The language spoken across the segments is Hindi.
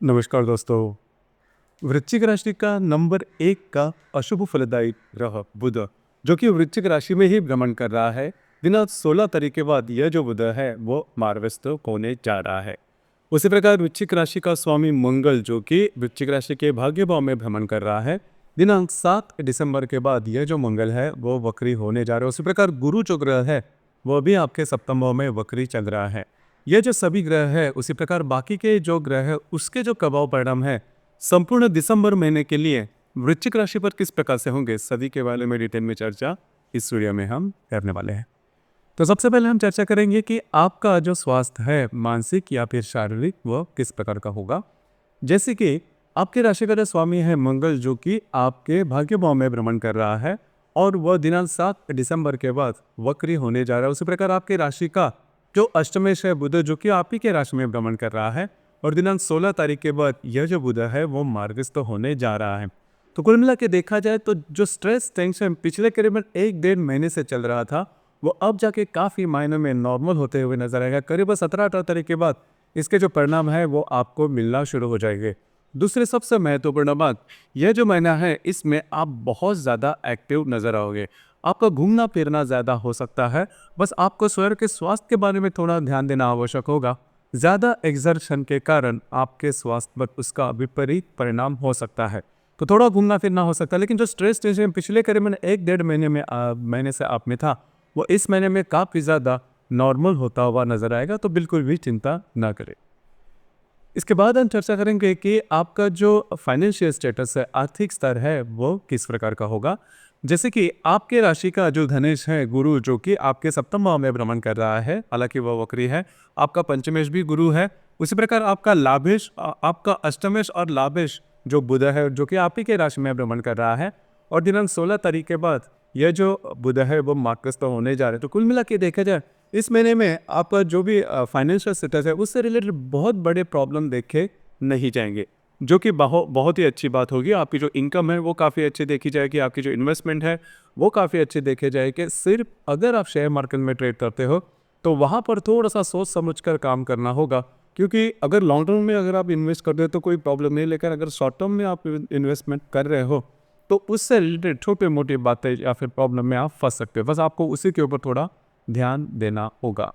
नमस्कार दोस्तों। वृश्चिक राशि का नंबर 1 का अशुभ फलदायी ग्रह बुध, जो कि वृश्चिक राशि में ही भ्रमण कर रहा है, दिनांक 16 तारीख के बाद यह जो बुध है वो मार्गस्थ होने जा रहा है। उसी प्रकार वृश्चिक राशि का स्वामी मंगल, जो कि वृश्चिक राशि के भाग्य भाव में भ्रमण कर रहा है, दिनांक 7 दिसंबर के बाद यह जो मंगल है वो वक्री होने जा रहा है। उसी प्रकार गुरु जो ग्रह है वह भी आपके सप्तम भाव में वक्री चल रहा है। ये जो सभी ग्रह है, उसी प्रकार बाकी के जो ग्रह है उसके जो प्रभाव परिणाम है संपूर्ण दिसंबर महीने के लिए वृश्चिक राशि पर किस प्रकार से होंगे, सभी के बारे में डिटेल में चर्चा इस वीडियो में हम करने वाले हैं। तो सबसे पहले हम चर्चा करेंगे कि आपका जो स्वास्थ्य है, मानसिक या फिर शारीरिक, वह किस प्रकार का होगा। जैसे कि आपके राशि का जो स्वामी है मंगल, जो कि आपके भाग्य भाव में भ्रमण कर रहा है और वह दिनांक 7 दिसंबर के बाद वक्री होने जा रहा है। उसी प्रकार आपके राशि का जो अष्टमेश है बुध, जो कि आप ही के राशि में भ्रमण कर रहा है और दिनांक 16 तारीख के बाद यह जो बुध है वो मार्गस्थ होने जा रहा है। तो कुल मिला के देखा जाए तो जो स्ट्रेस टेंशन पिछले करीबन 1-1.5 महीने से चल रहा था, वो अब जाके काफ़ी मायनों में नॉर्मल होते हुए नजर आएगा। करीबन 17-18 तारीख के बाद इसके जो परिणाम है वो आपको मिलना शुरू हो जाएंगे। दूसरी सबसे महत्वपूर्ण बात, यह जो महीना है इसमें आप बहुत ज़्यादा एक्टिव नजर आओगे। आपका घूमना फिरना ज़्यादा हो सकता है। बस आपको स्वयं के स्वास्थ्य के बारे में थोड़ा ध्यान देना आवश्यक होगा। ज़्यादा एक्सर्शन के कारण आपके स्वास्थ्य पर उसका विपरीत परिणाम हो सकता है, तो थोड़ा घूमना फिरना हो सकता है। लेकिन जो स्ट्रेस टेंशन पिछले करीबन 1-1.5 महीने से आप में था, वो इस महीने में काफ़ी ज़्यादा नॉर्मल होता हुआ नजर आएगा, तो बिल्कुल भी चिंता ना करें। इसके बाद हम चर्चा करेंगे कि आपका जो फाइनेंशियल स्टेटस है, आर्थिक स्तर है, वो किस प्रकार का होगा। जैसे कि आपके राशि का जो धनेश है गुरु, जो कि आपके सप्तम भाव में भ्रमण कर रहा है, हालांकि वह वक्री है। आपका पंचमेश भी गुरु है। उसी प्रकार आपका लाभेश, आपका अष्टमेश और लाभेश जो बुध है, जो कि आप ही के राशि में भ्रमण कर रहा है और दिनांक 16 तारीख के बाद यह जो बुध है वो मार्गस्थ होने जा रहे हैं। तो कुल मिला के देखा जाए इस महीने में आपका जो भी फाइनेंशियल स्टेटस है उससे रिलेटेड बहुत बड़े प्रॉब्लम देखे नहीं जाएंगे, जो कि बहुत ही अच्छी बात होगी। आपकी जो इनकम है वो काफ़ी अच्छी देखी जाएगी, आपकी जो इन्वेस्टमेंट है वो काफ़ी अच्छी देखे जाएगी। सिर्फ अगर आप शेयर मार्केट में ट्रेड करते हो तो वहाँ पर थोड़ा सा सोच समझ कर काम करना होगा, क्योंकि अगर लॉन्ग टर्म में अगर आप इन्वेस्ट करते हो तो कोई प्रॉब्लम नहीं, लेकिन अगर शॉर्ट टर्म में आप इन्वेस्टमेंट कर रहे हो तो उससे रिलेटेड छोटी मोटी बातें या फिर प्रॉब्लम में आप फंस सकते हो। बस आपको उसी के ऊपर थोड़ा ध्यान देना होगा।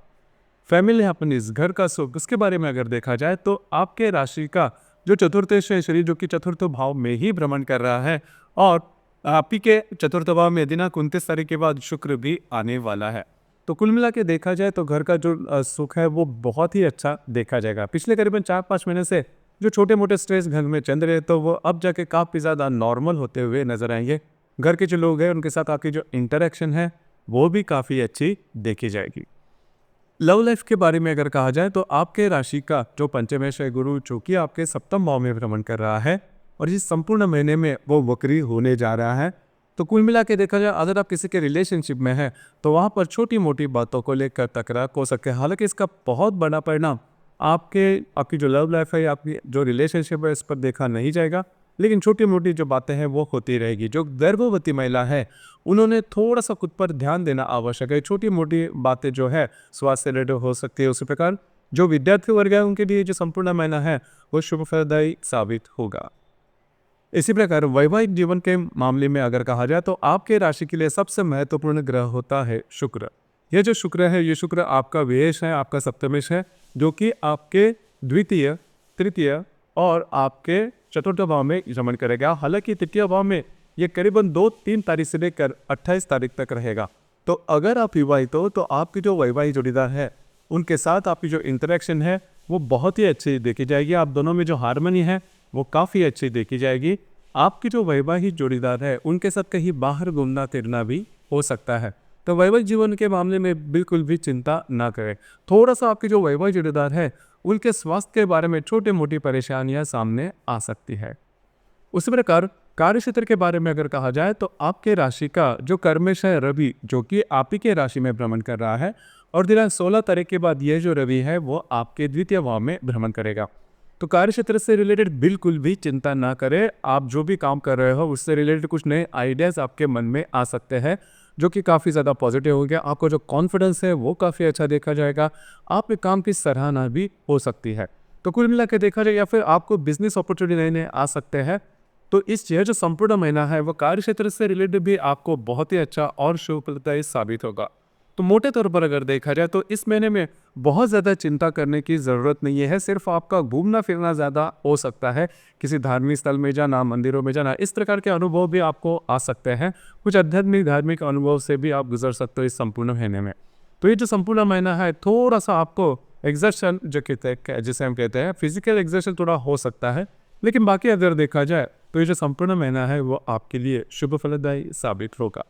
फैमिली हैप्पीनेस, घर का सुख, उसके बारे में अगर देखा जाए तो आपके राशि का जो चतुर्थेश है शरीर, जो कि चतुर्थ भाव में ही भ्रमण कर रहा है और आप ही के चतुर्थ भाव में दिनांक 29 तारीख के बाद शुक्र भी आने वाला है। तो कुल मिला के देखा जाए तो घर का जो सुख है वो बहुत ही अच्छा देखा जाएगा। पिछले करीबन 4-5 महीने से जो छोटे मोटे स्ट्रेस घर में चल रहे तो वो अब जाके काफ़ी ज़्यादा नॉर्मल होते हुए नजर आएंगे। घर के जो लोग हैं उनके साथ आपकी जो इंटरेक्शन है वो भी काफ़ी अच्छी देखी जाएगी। लव लाइफ के बारे में अगर कहा जाए तो आपके राशि का जो पंचमेश है गुरु, जो कि आपके सप्तम भाव में भ्रमण कर रहा है और इस संपूर्ण महीने में वो वक्री होने जा रहा है। तो कुल मिला के देखा जाए अगर आप किसी के रिलेशनशिप में हैं तो वहाँ पर छोटी मोटी बातों को लेकर तकरार हो सकते हैं। हालांकि इसका बहुत बड़ा परिणाम आपकी जो लव लाइफ है या आपकी जो रिलेशनशिप है इस पर देखा नहीं जाएगा, लेकिन छोटी मोटी जो बातें हैं वो होती रहेगी। जो गर्भवती महिला है उन्होंने थोड़ा सा खुद पर ध्यान देना आवश्यक है। छोटी मोटी बातें जो है स्वास्थ्य से रिलेटेड हो सकती है। उसी प्रकार जो विद्यार्थी वर्ग है उनके लिए जो संपूर्ण महीना है वो शुभ फलदायी साबित होगा। इसी प्रकार वैवाहिक जीवन के मामले में अगर कहा जाए तो आपके राशि के लिए सबसे महत्वपूर्ण ग्रह होता है शुक्र। यह जो शुक्र है, ये शुक्र आपका व्ययश है, आपका सप्तमेश है, जो कि आपके द्वितीय, तृतीय और आपके चतुर्थ भाव में भ्रमण करेगा। हालांकि तृतीय भाव में ये करीबन 2-3 तारीख से लेकर 28 तारीख तक रहेगा। तो अगर आप विवाहित हो तो आपकी जो वैवाहिक जोड़ीदार है उनके साथ आपकी जो इंटरेक्शन है वो बहुत ही अच्छी देखी जाएगी। आप दोनों में जो हार्मनी है वो काफ़ी अच्छी देखी जाएगी। आपकी जो वैवाहिक जोड़ीदार है उनके साथ कहीं बाहर घूमना फिरना भी हो सकता है। तो वैवाहिक जीवन के मामले में बिल्कुल भी चिंता ना करें। थोड़ा सा आपकी जो वैवाहिक जोड़ीदार है उनके स्वास्थ्य के बारे में छोटी मोटी परेशानियां सामने आ सकती है। उसी प्रकार कार्य क्षेत्र के बारे में अगर कहा जाए तो आपके राशि का जो कर्मेश है रवि, जो कि आप ही के राशि में भ्रमण कर रहा है और दिनांक 16 तारीख के बाद यह जो रवि है वो आपके द्वितीय भाव में भ्रमण करेगा। तो कार्य क्षेत्र से रिलेटेड बिल्कुल भी चिंता ना करें। आप जो भी काम कर रहे हो उससे रिलेटेड कुछ नए आइडियाज़ आपके मन में आ सकते हैं, जो कि काफ़ी ज़्यादा पॉजिटिव हो गया। आपको जो कॉन्फिडेंस है वो काफ़ी अच्छा देखा जाएगा। आप एक काम की सराहना भी हो सकती है। तो कुल मिला के देखा जाए या फिर आपको बिजनेस अपॉर्चुनिटी नए नए आ सकते हैं। तो इस यह जो संपूर्ण महीना है वो कार्य क्षेत्र से रिलेटेड भी आपको बहुत ही अच्छा और शुभप्रदायी साबित होगा। तो मोटे तौर पर अगर देखा जाए तो इस महीने में बहुत ज़्यादा चिंता करने की ज़रूरत नहीं है, सिर्फ आपका घूमना फिरना ज़्यादा हो सकता है, किसी धार्मिक स्थल में जाना, मंदिरों में जाना, इस प्रकार के अनुभव भी आपको आ सकते हैं। कुछ आध्यात्मिक धार्मिक अनुभव से भी आप गुजर सकते हो इस संपूर्ण महीने में। तो ये जो संपूर्ण महीना है थोड़ा सा आपको एग्जर्शन जो कहते हैं, जिसे हम कहते हैं फिजिकल एग्जर्शन थोड़ा हो सकता है, लेकिन बाकी अगर देखा जाए तो ये जो संपूर्ण महीना है वो आपके लिए शुभ फलदायी साबित होगा।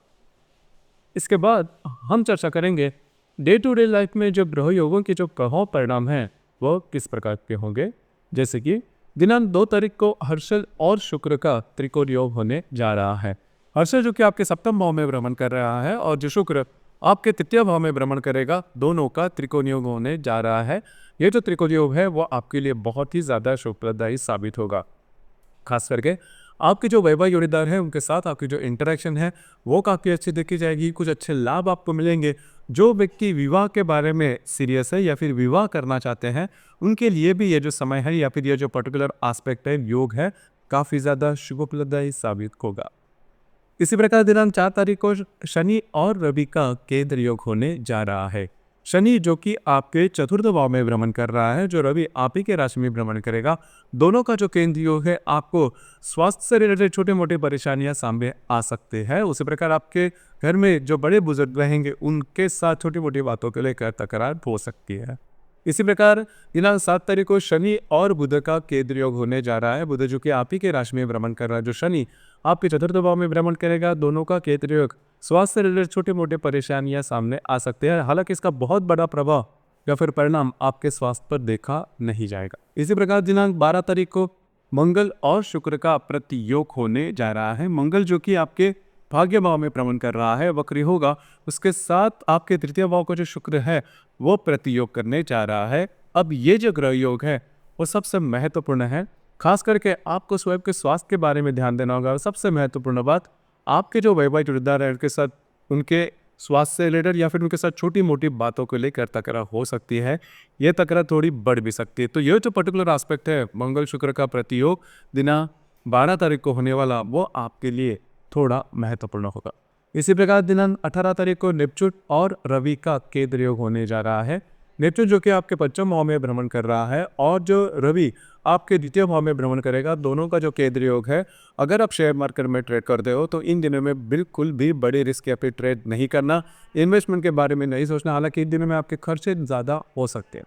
इसके बाद हम चर्चा करेंगे डे टू डे लाइफ में जो ग्रह योगों के जो प्रभाव परिणाम हैं वो किस प्रकार के होंगे। जैसे कि दिनांक 2 तारीख को हर्षल और शुक्र का त्रिकोण योग होने जा रहा है। हर्षल जो कि आपके सप्तम भाव में भ्रमण कर रहा है और जो शुक्र आपके तृतीय भाव में भ्रमण करेगा, दोनों का त्रिकोण योग होने जा रहा है। ये जो त्रिकोण योग है वो आपके लिए बहुत ही ज़्यादा शुभप्रदायी साबित होगा। खास करके आपके जो वैवाहिक जोड़ीदार हैं उनके साथ आपकी जो इंटरेक्शन है वो काफ़ी अच्छी देखी जाएगी। कुछ अच्छे लाभ आपको मिलेंगे। जो व्यक्ति विवाह के बारे में सीरियस है या फिर विवाह करना चाहते हैं उनके लिए भी ये जो समय है या फिर ये जो पर्टिकुलर एस्पेक्ट है योग है काफ़ी ज़्यादा शुभप्रदायी साबित होगा। इसी प्रकार दिनांक 4 तारीख को शनि और रवि का केंद्र योग होने जा रहा है। शनि जो कि आपके चतुर्थ भाव में भ्रमण कर रहा है, जो रवि आप ही के राशि में भ्रमण करेगा, दोनों का जो केंद्र योग है आपको स्वास्थ्य से रिलेटेड छोटे मोटे परेशानियां सामने आ सकते हैं। उसी प्रकार आपके घर में जो बड़े बुजुर्ग रहेंगे उनके साथ छोटी मोटी बातों को लेकर तकरार हो सकती है। इसी प्रकार दिनांक 7 तारीख को शनि और बुध का केंद्र योग होने जा रहा है। बुध जो कि आप ही के राशि में भ्रमण कर रहा है, जो शनि आपके चतुर्थ भाव में भ्रमण करेगा, दोनों का केंद्र योग स्वास्थ्य से रिलेटेड छोटे मोटे परेशानियां सामने आ सकते हैं। हालांकि इसका बहुत बड़ा प्रभाव या फिर परिणाम आपके स्वास्थ्य पर देखा नहीं जाएगा। इसी प्रकार दिनांक 12 तारीख को मंगल और शुक्र का प्रतियोग होने जा रहा है। मंगल जो कि आपके भाग्य भाव में भ्रमण कर रहा है, वक्री होगा, उसके साथ आपके तृतीय भाव का जो शुक्र है वो प्रतियोग करने जा रहा है। अब ये जो ग्रह योग है वो सबसे महत्वपूर्ण है। खास करके आपको स्वयं के स्वास्थ्य के बारे में ध्यान देना होगा। और सबसे महत्वपूर्ण बात, आपके जो वैवाहिक जोड़ीदार है उनके साथ उनके स्वास्थ्य से रिलेटेड या फिर उनके साथ छोटी मोटी बातों को लेकर तकरार हो सकती है। ये तकरार थोड़ी बढ़ भी सकती है। तो ये जो पर्टिकुलर एस्पेक्ट है मंगल शुक्र का प्रतियोग दिनांक 12 तारीख को होने वाला, वो आपके लिए थोड़ा महत्वपूर्ण होगा। इसी प्रकार दिनांक 18 तारीख को नेपच्यून और रवि का केंद्र योग होने जा रहा है। नेपच्यून जो कि आपके पंचम भाव में भ्रमण कर रहा है और जो रवि आपके द्वितीय भाव में भ्रमण करेगा, दोनों का जो केंद्र योग है, अगर आप शेयर मार्केट में ट्रेड करते हो तो इन दिनों में बिल्कुल भी बड़े रिस्क या फिर ट्रेड नहीं करना, इन्वेस्टमेंट के बारे में नहीं सोचना। हालांकि इन दिनों में आपके खर्चे ज़्यादा हो सकते हैं।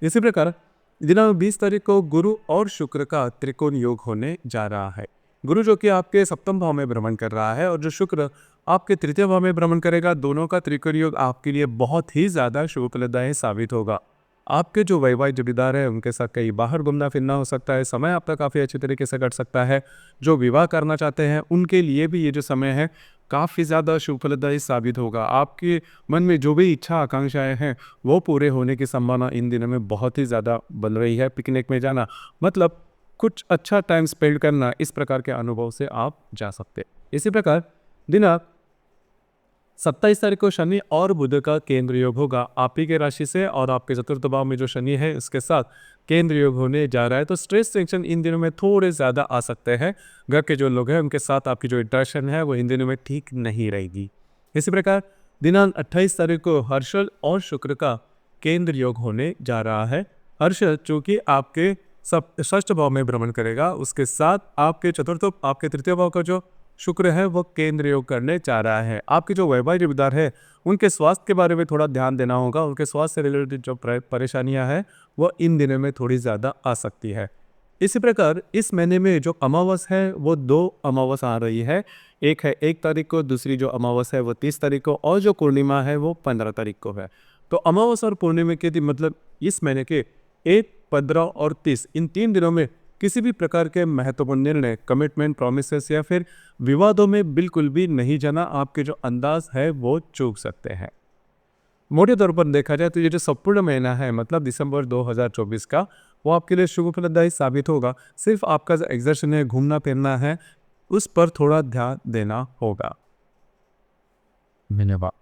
इसी प्रकार दिनांक 20 तारीख को गुरु और शुक्र का त्रिकोण योग होने जा रहा है। गुरु जो कि आपके सप्तम भाव में भ्रमण कर रहा है और जो शुक्र आपके तृतीय भाव में भ्रमण करेगा, दोनों का त्रिकोण योग आपके लिए बहुत ही ज़्यादा शुभप्रदायी साबित होगा। आपके जो वैवाहिक जोड़ीदार है उनके साथ कहीं बाहर घूमना फिरना हो सकता है। समय आपका काफ़ी अच्छे तरीके से कट सकता है। जो विवाह करना चाहते हैं उनके लिए भी ये जो समय है काफ़ी ज़्यादा शुभप्रदायी साबित होगा। आपके मन में जो भी इच्छा आकांक्षाएं हैं वो पूरे होने की संभावना इन दिनों में बहुत ही ज़्यादा बन रही है। पिकनिक में जाना, मतलब कुछ अच्छा टाइम स्पेंड करना, इस प्रकार के अनुभव से आप जा सकते हैं। इसी प्रकार दिनांक 27 तारीख को शनि और बुध का केंद्र योग होगा आप ही के राशि से और आपके चतुर्थ भाव में जो शनि है उसके साथ केंद्र योग होने जा रहा है। तो स्ट्रेस टेंशन इन दिनों में थोड़े ज़्यादा आ सकते हैं। घर के जो लोग हैं उनके साथ आपकी जो इंटरेक्शन है वो इन दिनों में ठीक नहीं रहेगी। इसी प्रकार दिनांक 28 तारीख को हर्षल और शुक्र का केंद्र योग होने जा रहा है। हर्षल चूँकि आपके षष्ठ भाव में भ्रमण करेगा, उसके साथ आपके तृतीय भाव का जो शुक्र है वो केंद्र योग करने जा रहा है। आपके जो वैवाहिक जोड़ीदार है उनके स्वास्थ्य के बारे में थोड़ा ध्यान देना होगा। उनके स्वास्थ्य से रिलेटेड जो परेशानियां हैं वो इन दिनों में थोड़ी ज़्यादा आ सकती है। इसी प्रकार इस महीने में जो अमावस है वो 2 अमावस आ रही है। एक है 1 तारीख को, दूसरी जो अमावस है वो 30 तारीख को और जो पूर्णिमा है वो 15 तारीख को है। तो अमावस और पूर्णिमा के दिन मतलब इस महीने के 1, 15 और 30 इन 3 दिनों में किसी भी प्रकार के महत्वपूर्ण निर्णय, कमिटमेंट, प्रॉमिसेस या फिर विवादों में बिल्कुल भी नहीं जाना। आपके जो अंदाज है वो चूक सकते हैं। मोटे तौर पर देखा जाए तो ये जो संपूर्ण महीना है मतलब दिसंबर 2024 का, वो आपके लिए शुभप्रदायी साबित होगा। सिर्फ आपका जो एक्सर्शन है, घूमना फिरना है, उस पर थोड़ा ध्यान देना होगा। धन्यवाद।